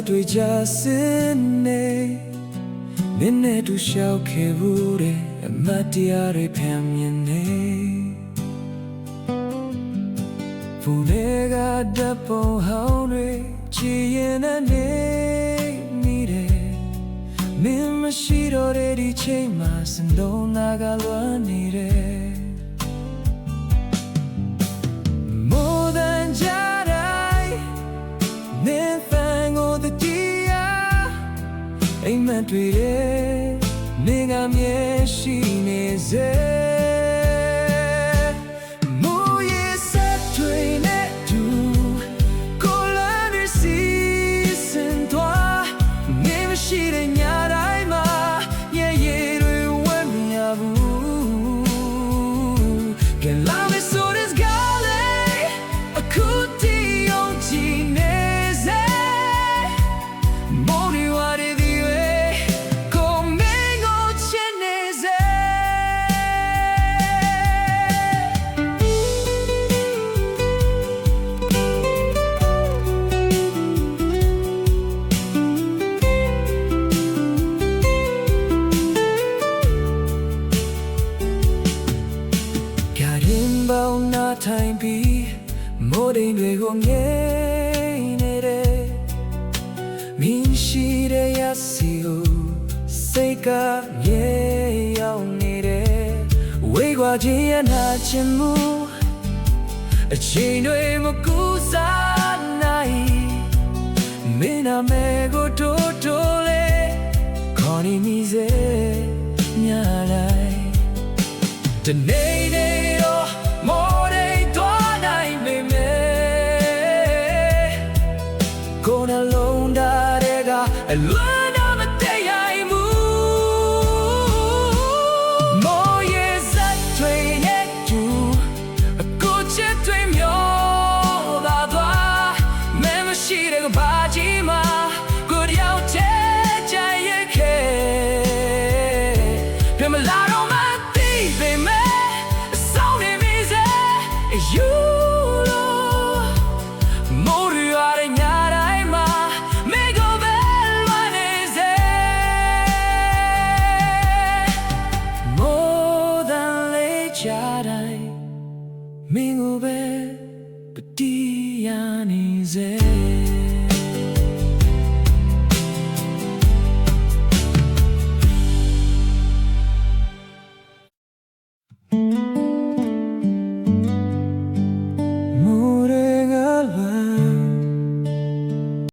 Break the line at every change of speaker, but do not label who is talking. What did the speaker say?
တွေ့ကြစနေနင်းနဲ့တူရှောက်ခဲ့ဘူးတဲ့အမတ်တရားတွေဖျံမြင်နေဖူတွေကဓာတ်ပုံဟောင်းတွေကြည်ရင်နဲ့နေတယ်မင်းမရှိတော့တဲ့ဒီချိန်မှာစံလုံးနာကလွမ်းနေတယ်More than Jedi နင်းအိမ်မက်တွေနေငါမျက်ရှိနေစေမူရဆက်တွေနဲ့တူကိုလာနေစီစင်သွားနေမရှိတဲ့ညတိုင်းမှာရဲ့တွေဝဲမရဘူးကဲလာမဆိုးတဲ့ကားလေးအခုတီယုံကြည်နေစေမော်ရီဝါရီထိုင်ပြီးမိုးတိမ်တွေကိုငဲနေတယ်မင်းရှိတဲ့ရစီကိုစိတ်ကမြေရောက်နေတယ်ဝေးကွာခြင်းရနာချင်မှုအချိန်တွေမကူစားနိုင်မင်းနာမဲကိုတိုးတိုးလေးခေါ်နေမိစေညလိုက်တနေ့နေ့တော့အလွမ်းတော့မတည့်ရိုက်မှုမော်ရစက်တွေနဲ့တူအကိုချစ်တွေမျောသာသွားမင်းမရှိတဲ့ကဘာကြီးမှာကိုတယောက်တည်းကြရခဲ့ပြမလာတော့မသိပေမဲ့အဆောင်နေမိစေ Youမင်းကိုပဲပတိရနေစေ